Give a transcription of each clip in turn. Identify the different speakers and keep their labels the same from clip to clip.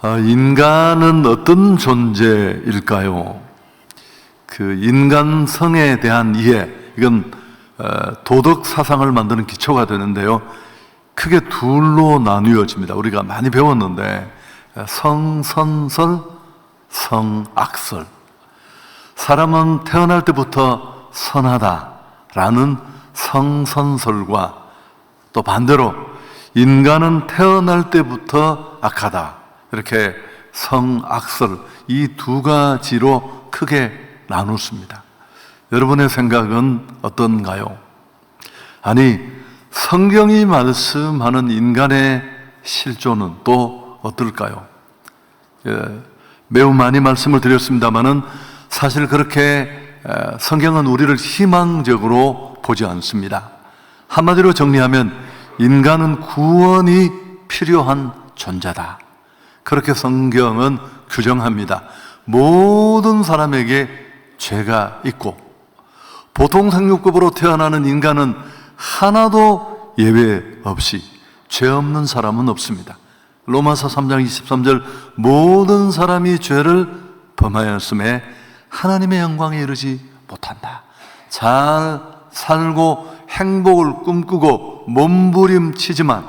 Speaker 1: 인간은 어떤 존재일까요? 그 인간성에 대한 이해, 이건 도덕 사상을 만드는 기초가 되는데요. 크게 둘로 나뉘어집니다. 우리가 많이 배웠는데 성선설, 성악설. 사람은 태어날 때부터 선하다라는 성선설과 또 반대로 인간은 태어날 때부터 악하다, 이렇게 성악설, 이 두 가지로 크게 나누습니다. 여러분의 생각은 어떤가요? 아니, 성경이 말씀하는 인간의 실존은 또 어떨까요? 매우 많이 말씀을 드렸습니다마는 사실 그렇게 성경은 우리를 희망적으로 보지 않습니다. 한마디로 정리하면 인간은 구원이 필요한 존재다, 그렇게 성경은 규정합니다. 모든 사람에게 죄가 있고 보통 생육급으로 태어나는 인간은 하나도 예외 없이 죄 없는 사람은 없습니다. 로마서 3장 23절, 모든 사람이 죄를 범하였음에 하나님의 영광에 이르지 못한다. 잘 살고 행복을 꿈꾸고 몸부림치지만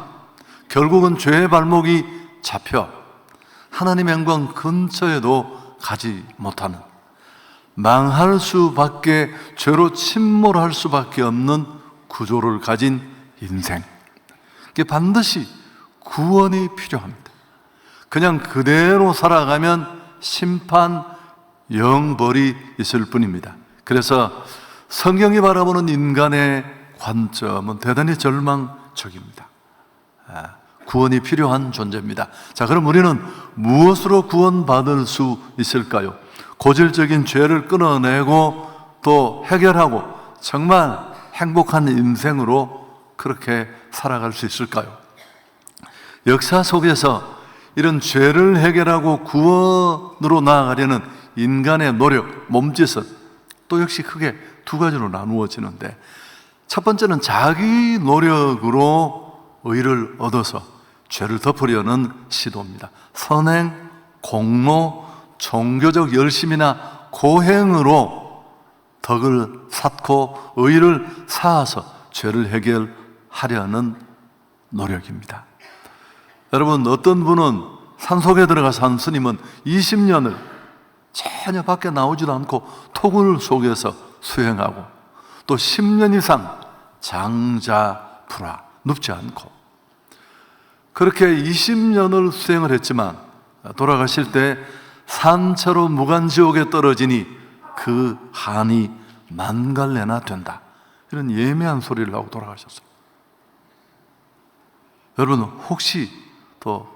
Speaker 1: 결국은 죄의 발목이 잡혀 하나님의 영광 근처에도 가지 못하는, 망할 수밖에, 죄로 침몰할 수밖에 없는 구조를 가진 인생. 이게 반드시 구원이 필요합니다. 그냥 그대로 살아가면 심판, 영벌이 있을 뿐입니다. 그래서 성경이 바라보는 인간의 관점은 대단히 절망적입니다. 구원이 필요한 존재입니다. 자, 그럼 우리는 무엇으로 구원받을 수 있을까요? 고질적인 죄를 끊어내고 또 해결하고 정말 행복한 인생으로 그렇게 살아갈 수 있을까요? 역사 속에서 이런 죄를 해결하고 구원으로 나아가려는 인간의 노력, 몸짓은 또 역시 크게 두 가지로 나누어지는데, 첫 번째는 자기 노력으로 의를 얻어서 죄를 덮으려는 시도입니다. 선행, 공로, 종교적 열심이나 고행으로 덕을 쌓고 의를 쌓아서 죄를 해결하려는 노력입니다. 여러분, 어떤 분은 산속에 들어가서 한 스님은 20년을 전혀 밖에 나오지도 않고 토굴 속에서 수행하고, 또 10년 이상 장자불화, 눕지 않고 그렇게 20년을 수행을 했지만 돌아가실 때 산채로 무간지옥에 떨어지니 그 한이 만갈래나 된다, 이런 예매한 소리를 하고 돌아가셨어요. 여러분, 혹시 또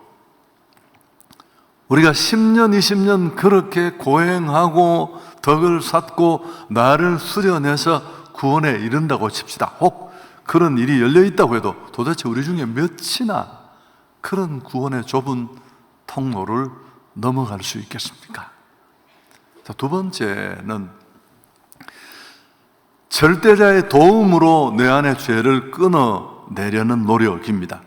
Speaker 1: 우리가 10년, 20년 그렇게 고행하고 덕을 쌓고 나를 수련해서 구원에 이른다고 칩시다. 혹 그런 일이 열려있다고 해도 도대체 우리 중에 몇이나 그런 구원의 좁은 통로를 넘어갈 수 있겠습니까? 자, 두 번째는 절대자의 도움으로 내 안의 죄를 끊어내려는 노력입니다.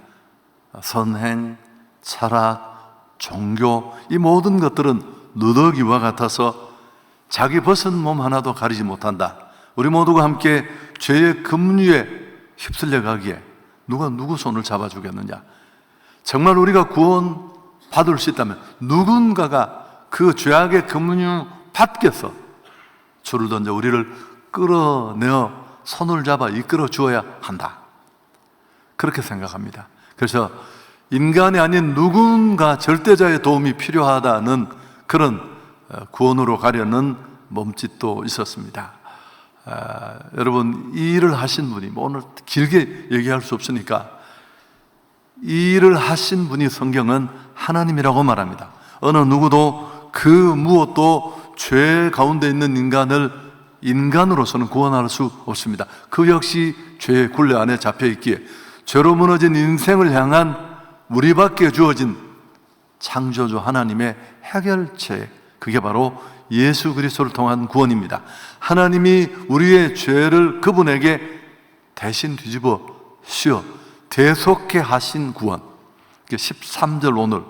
Speaker 1: 선행, 철학, 종교, 이 모든 것들은 누더기와 같아서 자기 벗은 몸 하나도 가리지 못한다. 우리 모두가 함께 죄의 급류에 휩쓸려 가기에 누가 누구 손을 잡아주겠느냐? 정말 우리가 구원 받을 수 있다면 누군가가 그 죄악의 급류 밖에서 줄을 던져 우리를 끌어내어 손을 잡아 이끌어 주어야 한다, 그렇게 생각합니다. 그래서 인간이 아닌 누군가 절대자의 도움이 필요하다는 그런 구원으로 가려는 몸짓도 있었습니다. 여러분, 이 일을 하신 분이, 오늘 길게 얘기할 수 없으니까, 이 일을 하신 분이 성경은 하나님이라고 말합니다. 어느 누구도 그 무엇도 죄 가운데 있는 인간을 인간으로서는 구원할 수 없습니다. 그 역시 죄의 굴레 안에 잡혀있기에 죄로 무너진 인생을 향한 우리밖에 주어진 창조주 하나님의 해결책, 그게 바로 예수 그리스도를 통한 구원입니다. 하나님이 우리의 죄를 그분에게 대신 뒤집어 씌워 대속해 하신 구원, 13절 오늘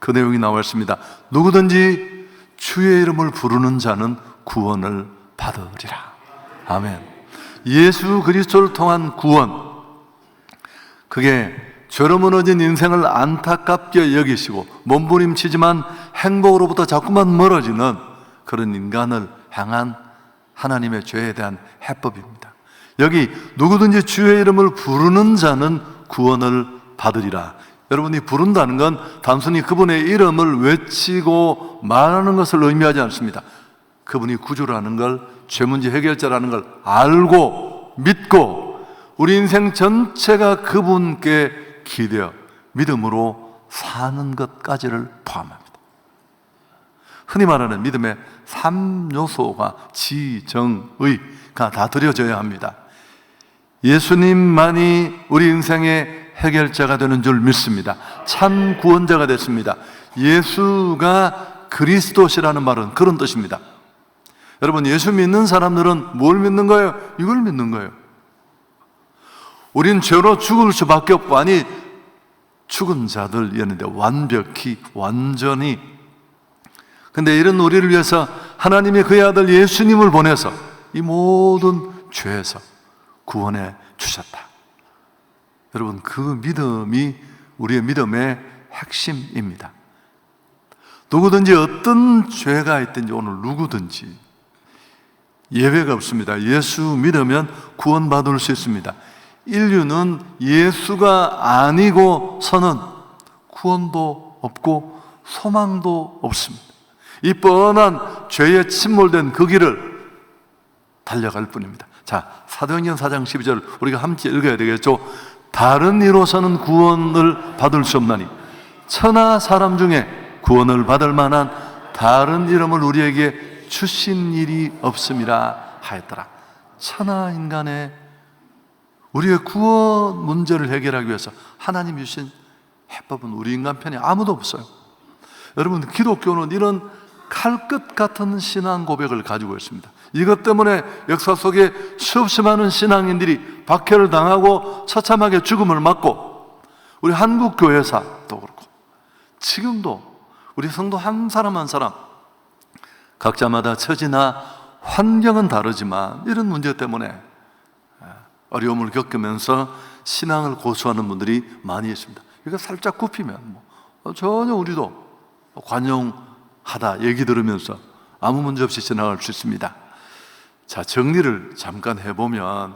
Speaker 1: 그 내용이 나와 있습니다. 누구든지 주의 이름을 부르는 자는 구원을 받으리라. 아멘. 예수 그리스도를 통한 구원, 그게 죄로 무너진 인생을 안타깝게 여기시고 몸부림치지만 행복으로부터 자꾸만 멀어지는 그런 인간을 향한 하나님의 죄에 대한 해법입니다. 여기 누구든지 주의 이름을 부르는 자는 구원을 받으리라. 여러분이 부른다는 건 단순히 그분의 이름을 외치고 말하는 것을 의미하지 않습니다. 그분이 구주라는 걸, 죄 문제 해결자라는 걸 알고 믿고 우리 인생 전체가 그분께 기대어 믿음으로 사는 것까지를 포함합니다. 흔히 말하는 믿음의 3요소가 지정의가 다 드려져야 합니다. 예수님만이 우리 인생의 해결자가 되는 줄 믿습니다. 참 구원자가 됐습니다. 예수가 그리스도시라는 말은 그런 뜻입니다. 여러분, 예수 믿는 사람들은 뭘 믿는 거예요? 이걸 믿는 거예요. 우린 죄로 죽을 수밖에 없고, 아니 죽은 자들이었는데 완벽히 완전히, 근데 이런 우리를 위해서 하나님이 그의 아들 예수님을 보내서 이 모든 죄에서 구원해 주셨다. 여러분, 그 믿음이 우리의 믿음의 핵심입니다. 누구든지 어떤 죄가 있든지, 오늘 누구든지 예외가 없습니다. 예수 믿으면 구원받을 수 있습니다. 인류는 예수가 아니고서는 구원도 없고 소망도 없습니다. 이 뻔한 죄에 침몰된 그 길을 달려갈 뿐입니다. 자, 사도행전 4장 12절 우리가 함께 읽어야 되겠죠. 다른 이로서는 구원을 받을 수 없나니 천하 사람 중에 구원을 받을 만한 다른 이름을 우리에게 주신 일이 없음이라 하였더라. 천하 인간의 우리의 구원 문제를 해결하기 위해서 하나님 주신 해법은 우리 인간 편에 아무도 없어요. 여러분, 기독교는 이런 칼끝 같은 신앙 고백을 가지고 있습니다. 이것 때문에 역사 속에 수없이 많은 신앙인들이 박해를 당하고 처참하게 죽음을 맞고, 우리 한국 교회사도 그렇고 지금도 우리 성도 한 사람 한 사람 각자마다 처지나 환경은 다르지만 이런 문제 때문에 어려움을 겪으면서 신앙을 고수하는 분들이 많이 있습니다. 이거 살짝 굽히면 전혀 우리도 관용하다 얘기 들으면서 아무 문제 없이 지나갈 수 있습니다. 자, 정리를 잠깐 해보면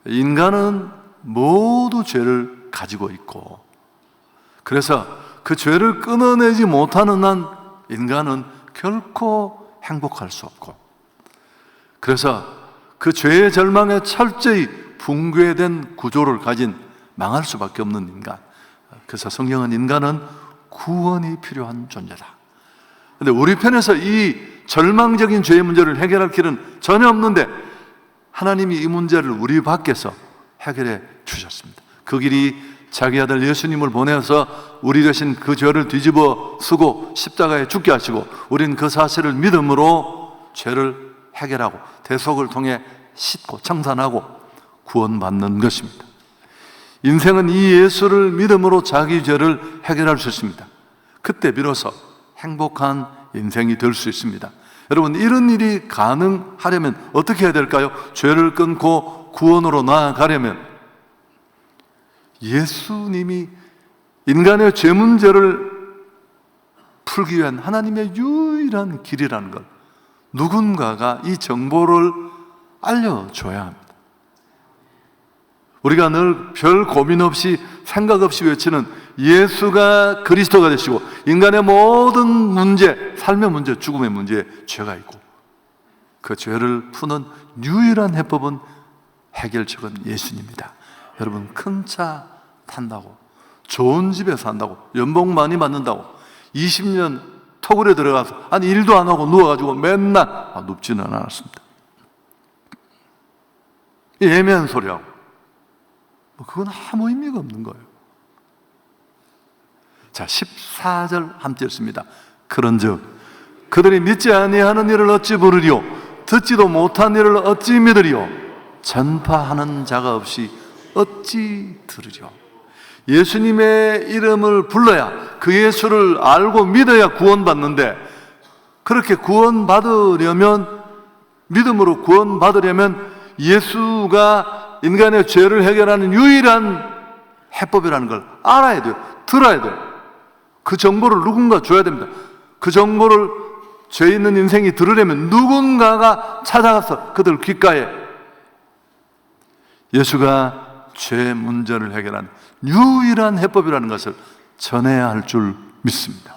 Speaker 1: 인간은 모두 죄를 가지고 있고, 그래서 그 죄를 끊어내지 못하는 한 인간은 결코 행복할 수 없고, 그래서 그 죄의 절망에 철저히 붕괴된 구조를 가진 망할 수밖에 없는 인간. 그래서 성경은 인간은 구원이 필요한 존재다. 그런데 우리 편에서 이 절망적인 죄의 문제를 해결할 길은 전혀 없는데 하나님이 이 문제를 우리 밖에서 해결해 주셨습니다. 그 길이 자기 아들 예수님을 보내서 우리 대신 그 죄를 뒤집어 쓰고 십자가에 죽게 하시고, 우린 그 사실을 믿음으로 죄를 해결하고 대속을 통해 씻고 청산하고 구원받는 것입니다. 인생은 이 예수를 믿음으로 자기 죄를 해결할 수 있습니다. 그때 비로소 행복한 인생이 될 수 있습니다. 여러분, 이런 일이 가능하려면 어떻게 해야 될까요? 죄를 끊고 구원으로 나아가려면 예수님이 인간의 죄 문제를 풀기 위한 하나님의 유일한 길이라는 걸 누군가가 이 정보를 알려줘야 합니다. 우리가 늘 별 고민 없이 생각 없이 외치는 예수가 그리스도가 되시고, 인간의 모든 문제, 삶의 문제, 죽음의 문제에 죄가 있고 그 죄를 푸는 유일한 해법은 해결책은 예수님입니다. 여러분, 큰 차 탄다고, 좋은 집에 산다고, 연봉 많이 받는다고 20년 토굴에 들어가서 아니 일도 안 하고 누워가지고 맨날 눕지는 않았습니다. 애매한 소리하고 그건 아무 의미가 없는 거예요. 자, 14절 함께 읽습니다. 그런즉 그들이 믿지 아니하는 일을 어찌 부르리요, 듣지도 못한 일을 어찌 믿으리요, 전파하는 자가 없이 어찌 들으리요. 예수님의 이름을 불러야, 그 예수를 알고 믿어야 구원받는데, 그렇게 구원받으려면, 믿음으로 구원받으려면 예수가 인간의 죄를 해결하는 유일한 해법이라는 걸 알아야 돼요. 들어야 돼요. 그 정보를 누군가 줘야 됩니다. 그 정보를 죄 있는 인생이 들으려면 누군가가 찾아가서 그들 귓가에 예수가 죄 문제를 해결하는 유일한 해법이라는 것을 전해야 할 줄 믿습니다.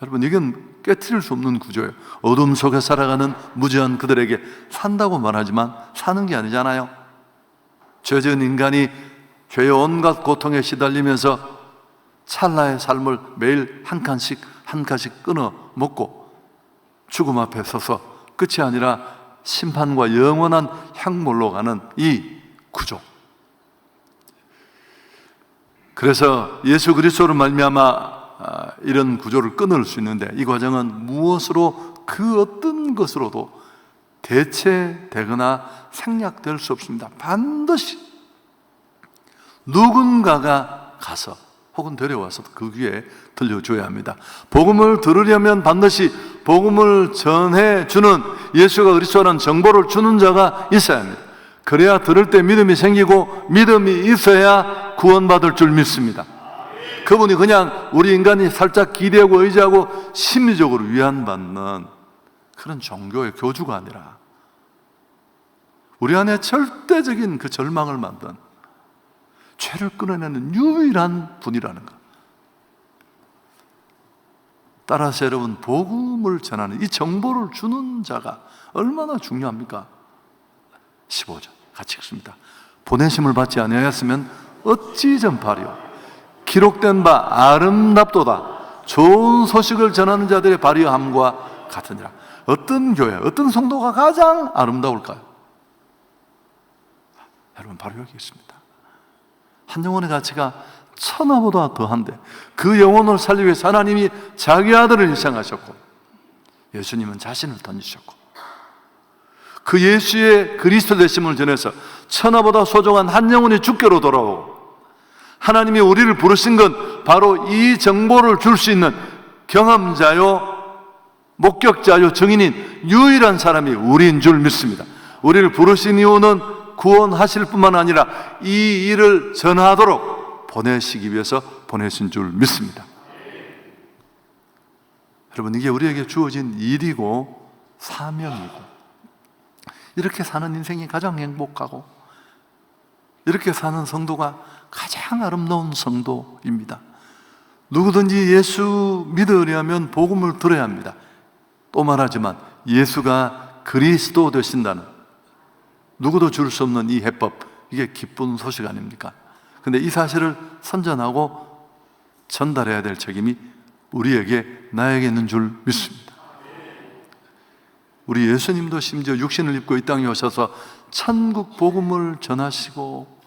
Speaker 1: 여러분, 이건 깨트릴 수 없는 구조예요. 어둠 속에 살아가는 무지한 그들에게 산다고 말하지만 사는 게 아니잖아요. 죄 지은 인간이 죄의 온갖 고통에 시달리면서 찰나의 삶을 매일 한 칸씩 끊어 먹고 죽음 앞에 서서 끝이 아니라 심판과 영원한 향몰로 가는 이 구조. 그래서 예수 그리스도로 말미암아 이런 구조를 끊을 수 있는데, 이 과정은 무엇으로, 그 어떤 것으로도 대체되거나 생략될 수 없습니다. 반드시 누군가가 가서 혹은 데려와서 그 귀에 들려줘야 합니다. 복음을 들으려면 반드시 복음을 전해주는, 예수가 그리스도라는 정보를 주는 자가 있어야 합니다. 그래야 들을 때 믿음이 생기고, 믿음이 있어야 구원받을 줄 믿습니다. 그분이 그냥 우리 인간이 살짝 기대하고 의지하고 심리적으로 위안받는 그런 종교의 교주가 아니라 우리 안에 절대적인 그 절망을 만든, 죄를 끊어내는 유일한 분이라는 것. 따라서 여러분, 복음을 전하는 이 정보를 주는 자가 얼마나 중요합니까? 15절 같이 읽습니다. 보내심을 받지 아니하였으면 어찌 전파리요? 기록된 바 아름답도다. 좋은 소식을 전하는 자들의 발휘함과 같으니라. 어떤 교회, 어떤 성도가 가장 아름다울까요? 여러분, 바로 여기 있습니다. 한 영혼의 가치가 천하보다 더한데, 그 영혼을 살리기 위해서 하나님이 자기 아들을 희생하셨고, 예수님은 자신을 던지셨고, 그 예수의 그리스도 되심을 전해서 천하보다 소중한 한 영혼이 주께로 돌아오고, 하나님이 우리를 부르신 건 바로 이 정보를 줄 수 있는 경험자요, 목격자요, 증인인 유일한 사람이 우리인 줄 믿습니다. 우리를 부르신 이유는 구원하실 뿐만 아니라 이 일을 전하도록 보내시기 위해서 보내신 줄 믿습니다. 여러분, 이게 우리에게 주어진 일이고 사명이고, 이렇게 사는 인생이 가장 행복하고, 이렇게 사는 성도가 가장 아름다운 성도입니다. 누구든지 예수 믿으려면 복음을 들어야 합니다. 또 말하지만 예수가 그리스도 되신다는, 누구도 줄 수 없는 이 해법, 이게 기쁜 소식 아닙니까? 근데 이 사실을 선전하고 전달해야 될 책임이 우리에게, 나에게 있는 줄 믿습니다. 우리 예수님도 심지어 육신을 입고 이 땅에 오셔서 천국 복음을 전하시고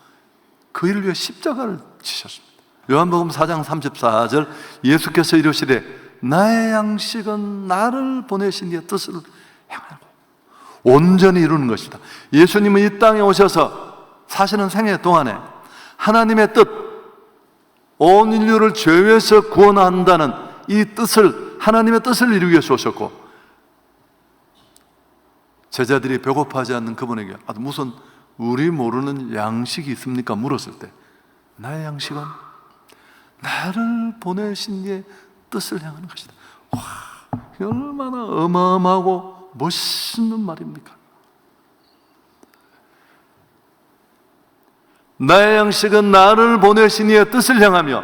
Speaker 1: 그 일을 위해 십자가를 지셨습니다. 요한복음 4장 34절, 예수께서 이르시되 나의 양식은 나를 보내신 이의 뜻을 행하고 온전히 이루는 것이다. 예수님은 이 땅에 오셔서 사시는 생애 동안에 하나님의 뜻, 온 인류를 죄에서 구원한다는 이 뜻을, 하나님의 뜻을 이루기 위해서 오셨고, 제자들이 배고파하지 않는 그분에게 무슨 우리 모르는 양식이 있습니까? 물었을 때, 나의 양식은 나를 보내신 이의 뜻을 향하는 것이다. 와, 얼마나 어마어마하고 멋있는 말입니까? 나의 양식은 나를 보내신 이의 뜻을 향하며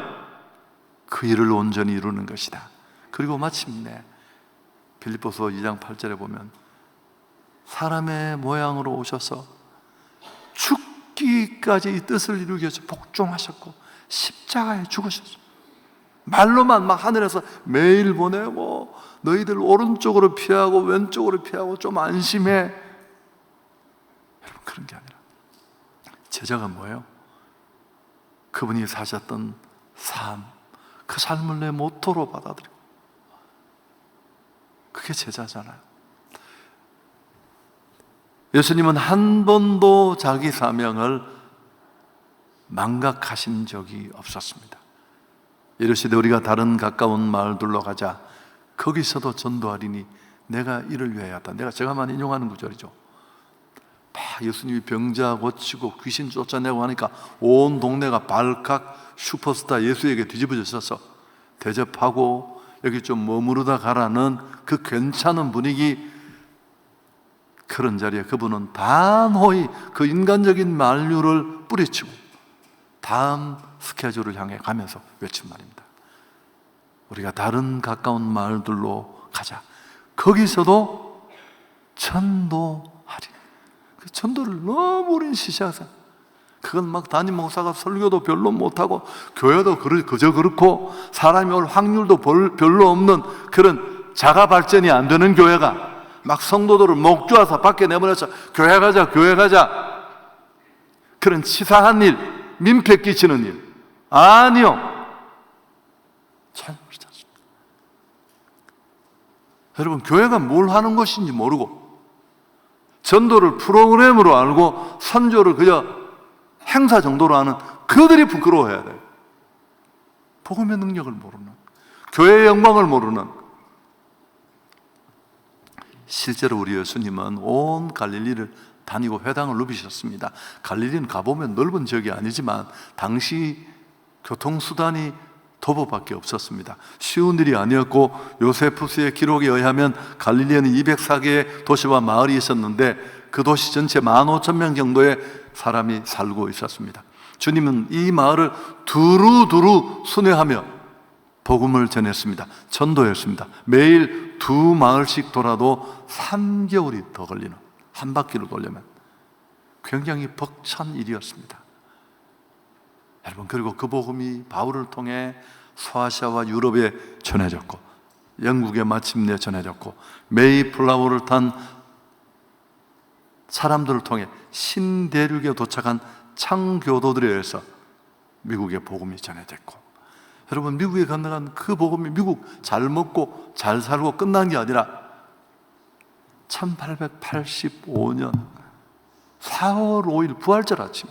Speaker 1: 그 일을 온전히 이루는 것이다. 그리고 마침내 빌립보서 2장 8절에 보면 사람의 모양으로 오셔서 죽기까지 이 뜻을 이루기 위해서 복종하셨고 십자가에 죽으셨습니다. 말로만 막 하늘에서 매일 보내고 너희들 오른쪽으로 피하고 왼쪽으로 피하고 좀 안심해. 여러분, 그런 게 아니라 제자가 뭐예요? 그분이 사셨던 삶, 그 삶을 내 모토로 받아들이고, 그게 제자잖아요. 예수님은 한 번도 자기 사명을 망각하신 적이 없었습니다. 이르시되 우리가 다른 가까운 마을들로 가자. 거기서도 전도하리니 내가 이를 위하여 하다. 제가만 인용하는 구절이죠. 예수님이 병자 고치고 귀신 쫓아내고 하니까 온 동네가 발칵 슈퍼스타 예수에게 뒤집어져서 대접하고 여기 좀 머무르다 가라는 그 괜찮은 분위기, 그런 자리에 그분은 단호히 그 인간적인 만류를 뿌리치고 다음 스케줄을 향해 가면서 외친 말입니다. 우리가 다른 가까운 마을들로 가자. 거기서도 전도하리. 그 전도를 너무 우린 시시하자. 그건 막 담임 목사가 설교도 별로 못하고 교회도 그저 그렇고 사람이 올 확률도 별로 없는 그런 자가 발전이 안 되는 교회가 막 성도들을 목조아서 밖에 내보내서 교회 가자 그런 치사한 일, 민폐 끼치는 일. 아니요, 잘 그렇지 않습니다. 여러분, 교회가 뭘 하는 것인지 모르고 전도를 프로그램으로 알고 선교를 그저 행사 정도로 하는 그들이 부끄러워해야 돼요. 복음의 능력을 모르는, 교회의 영광을 모르는. 실제로 우리 예수님은 온 갈릴리를 다니고 회당을 누비셨습니다. 갈릴리는 가보면 넓은 지역이 아니지만 당시 교통수단이 도보밖에 없었습니다. 쉬운 일이 아니었고 요세푸스의 기록에 의하면 갈릴리에는 204개의 도시와 마을이 있었는데 그 도시 전체 15,000명 정도의 사람이 살고 있었습니다. 주님은 이 마을을 두루두루 순회하며 복음을 전했습니다. 전도했습니다. 매일 2마을씩 돌아도 3개월이 더 걸리는, 한 바퀴를 돌려면 굉장히 벅찬 일이었습니다. 여러분, 그리고 그 복음이 바울을 통해 소아시아와 유럽에 전해졌고 영국에 마침내 전해졌고 메이플라워를 탄 사람들을 통해 신대륙에 도착한 창교도들에 의해서 미국의 복음이 전해졌고, 여러분, 미국에 건너간 그 복음이 미국 잘 먹고 잘 살고 끝난 게 아니라 1885년 4월 5일 부활절 아침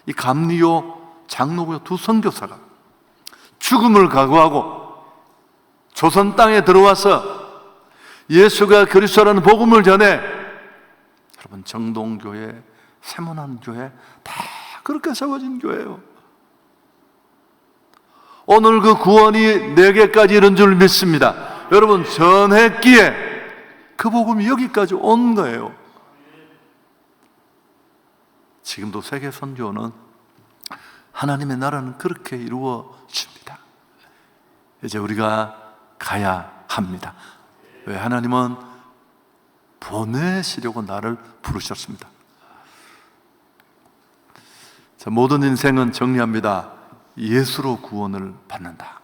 Speaker 1: 이 감리교 장로교 2 선교사가 죽음을 각오하고 조선 땅에 들어와서 예수가 그리스도라는 복음을 전해, 여러분, 정동교회, 세문안교회 다 그렇게 세워진 교회예요. 오늘 그 구원이 내게까지 이른 줄 믿습니다. 여러분, 전했기에 그 복음이 여기까지 온 거예요. 지금도 세계 선교는 하나님의 나라는 그렇게 이루어집니다. 이제 우리가 가야 합니다. 왜? 하나님은 보내시려고 나를 부르셨습니다. 자, 모든 인생은 정리합니다. 예수로 구원을 받는다.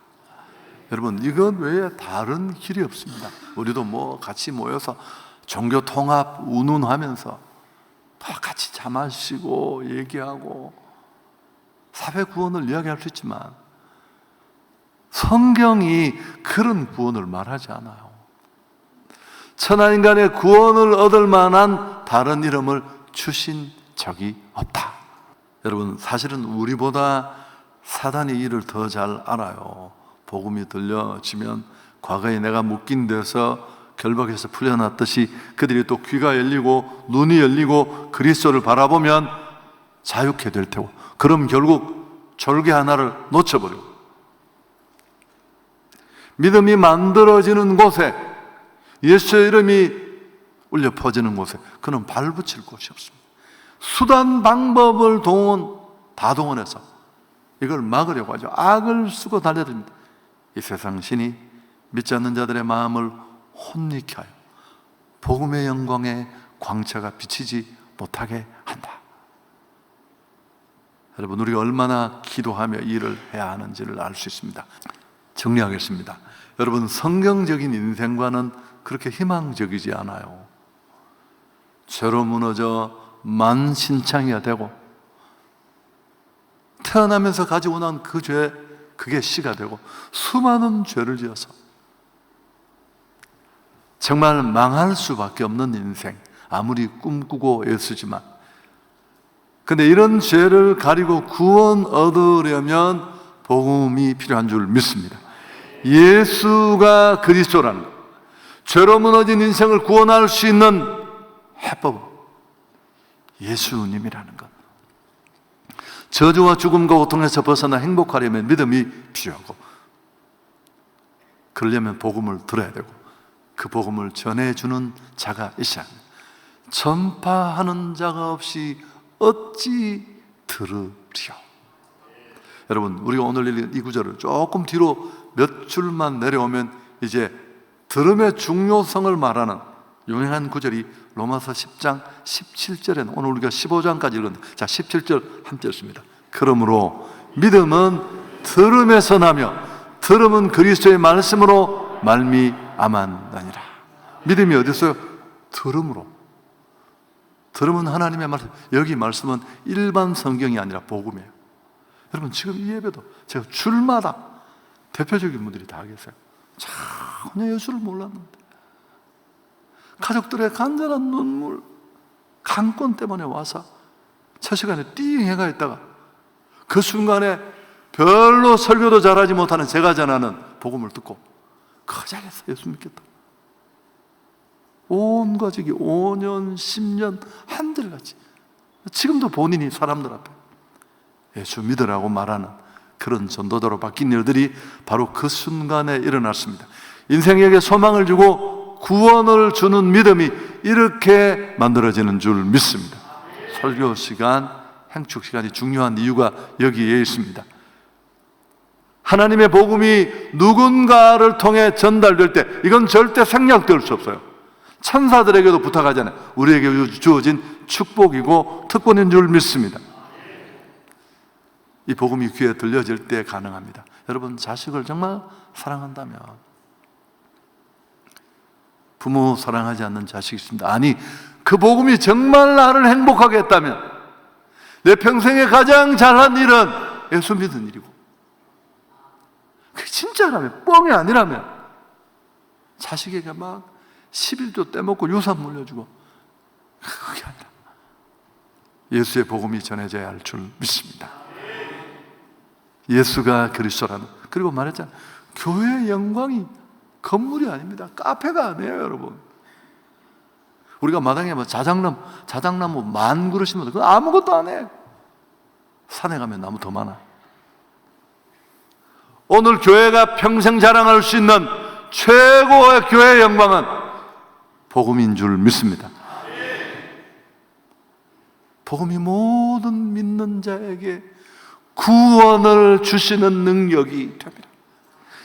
Speaker 1: 여러분, 이건 외에 다른 길이 없습니다. 우리도 뭐 같이 모여서 종교 통합 운운하면서 다 같이 차 마시고 얘기하고 사회 구원을 이야기할 수 있지만 성경이 그런 구원을 말하지 않아요. 천하인간의 구원을 얻을 만한 다른 이름을 주신 적이 없다. 여러분, 사실은 우리보다 사단이 이를 더 잘 알아요. 복음이 들려지면 과거에 내가 묶인 데서 결박해서 풀려났듯이 그들이 또 귀가 열리고 눈이 열리고 그리스도를 바라보면 자유케 될 테고, 그럼 결국 졸개 하나를 놓쳐버리고 믿음이 만들어지는 곳에, 예수의 이름이 울려 퍼지는 곳에 그는 발붙일 곳이 없습니다. 수단 방법을 다 동원해서 이걸 막으려고 하죠. 악을 쓰고 달려듭니다. 이 세상 신이 믿지 않는 자들의 마음을 혼미케 하여 복음의 영광의 광채가 비치지 못하게 한다. 여러분, 우리가 얼마나 기도하며 일을 해야 하는지를 알 수 있습니다. 정리하겠습니다. 여러분, 성경적인 인생과는 그렇게 희망적이지 않아요. 죄로 무너져 만신창이가 되고 태어나면서 가지고 난 그 죄, 그게 씨가 되고 수많은 죄를 지어서 정말 망할 수밖에 없는 인생, 아무리 꿈꾸고 애쓰지만 근데 이런 죄를 가리고 구원 얻으려면 복음이 필요한 줄 믿습니다. 예수가 그리스도라는 것, 죄로 무너진 인생을 구원할 수 있는 해법은 예수님이라는 것. 저주와 죽음과 고통에서 벗어나 행복하려면 믿음이 필요하고, 그러려면 복음을 들어야 되고, 그 복음을 전해주는 자가 있어야 합니다. 전파하는 자가 없이 어찌 들으리요. 여러분, 우리가 오늘 읽은 이 구절을 조금 뒤로 몇 줄만 내려오면 이제 들음의 중요성을 말하는 유명한 구절이 로마서 10장 17절에는 오늘 우리가 15장까지 읽었는데, 자 17절 함께 읽습니다. 그러므로 믿음은 들음에서 나며 들음은 그리스도의 말씀으로 말미암았느니라. 믿음이 어디 있어요? 들음으로. 들음은 하나님의 말씀. 여기 말씀은 일반 성경이 아니라 복음이에요. 여러분, 지금 이 예배도 제가 줄마다 대표적인 분들이 다 계세요. 전혀 예수를 몰랐는데 가족들의 간절한 눈물, 강권 때문에 와서 첫 시간에 띵 해가 있다가 그 순간에 별로 설교도 잘하지 못하는 제가 전하는 복음을 듣고 그 자리에서 예수 믿겠다. 온 가족이 5년, 10년 한들같이, 지금도 본인이 사람들 앞에 예수 믿으라고 말하는 그런 전도자로 바뀐 일들이 바로 그 순간에 일어났습니다. 인생에게 소망을 주고 구원을 주는 믿음이 이렇게 만들어지는 줄 믿습니다. 설교 시간, 행축 시간이 중요한 이유가 여기에 있습니다. 하나님의 복음이 누군가를 통해 전달될 때 이건 절대 생략될 수 없어요. 천사들에게도 부탁하잖아요. 우리에게 주어진 축복이고 특권인 줄 믿습니다. 이 복음이 귀에 들려질 때 가능합니다. 여러분, 자식을 정말 사랑한다면, 부모 사랑하지 않는 자식이 있습니다. 아니, 그 복음이 정말 나를 행복하게 했다면, 내 평생에 가장 잘한 일은 예수 믿은 일이고, 그게 진짜라면, 뻥이 아니라면 자식에게 막 11조 떼먹고 유산 물려주고, 그게 아니라 예수의 복음이 전해져야 할 줄 믿습니다. 예수가 그리스도라는, 그리고 말했잖아요. 교회의 영광이 건물이 아닙니다. 카페가 아니에요, 여러분. 우리가 마당에 뭐 자작나무 만 그루 심어도 그거 아무것도 안 해. 산에 가면 나무 더 많아. 오늘 교회가 평생 자랑할 수 있는 최고의 교회의 영광은 복음인 줄 믿습니다. 복음이 모든 믿는 자에게 구원을 주시는 능력이 됩니다.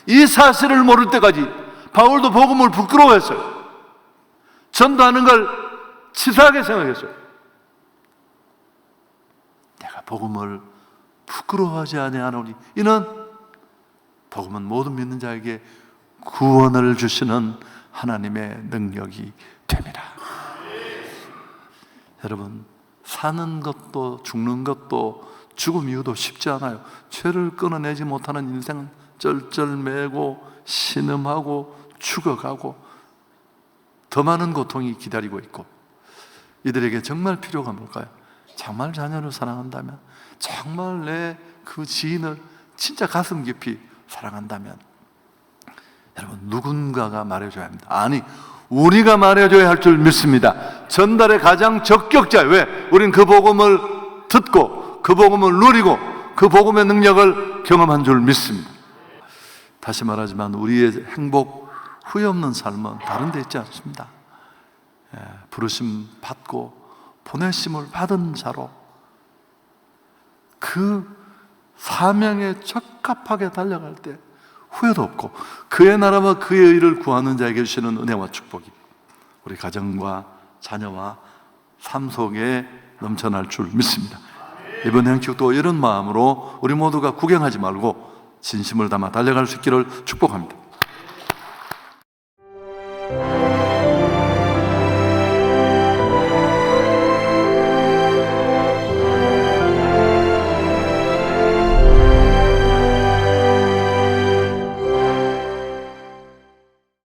Speaker 1: 이 사실을 모를 때까지 바울도 복음을 부끄러워했어요. 전도하는 걸 치사하게 생각했어요. 내가 복음을 부끄러워하지 아니하노니 이는 복음은 모든 믿는 자에게 구원을 주시는 하나님의 능력이 됩니다. 여러분, 사는 것도 죽는 것도 죽음 이후도 쉽지 않아요. 죄를 끊어내지 못하는 인생은 쩔쩔매고 신음하고 죽어가고 더 많은 고통이 기다리고 있고, 이들에게 정말 필요가 뭘까요? 정말 자녀를 사랑한다면, 정말 내 그 지인을 진짜 가슴 깊이 사랑한다면, 여러분, 누군가가 말해줘야 합니다. 아니, 우리가 말해줘야 할 줄 믿습니다. 전달의 가장 적격자. 왜? 우린 그 복음을 듣고 그 복음을 누리고 그 복음의 능력을 경험한 줄 믿습니다. 다시 말하지만 우리의 행복, 후회 없는 삶은 다른 데 있지 않습니다. 부르심 받고 보내심을 받은 자로 그 사명에 적합하게 달려갈 때 후회도 없고 그의 나라와 그의 의를 구하는 자에게 주시는 은혜와 축복이 우리 가정과 자녀와 삶 속에 넘쳐날 줄 믿습니다. 이번 행축도 이런 마음으로 우리 모두가 구경하지 말고 진심을 담아 달려갈 수 있기를 축복합니다.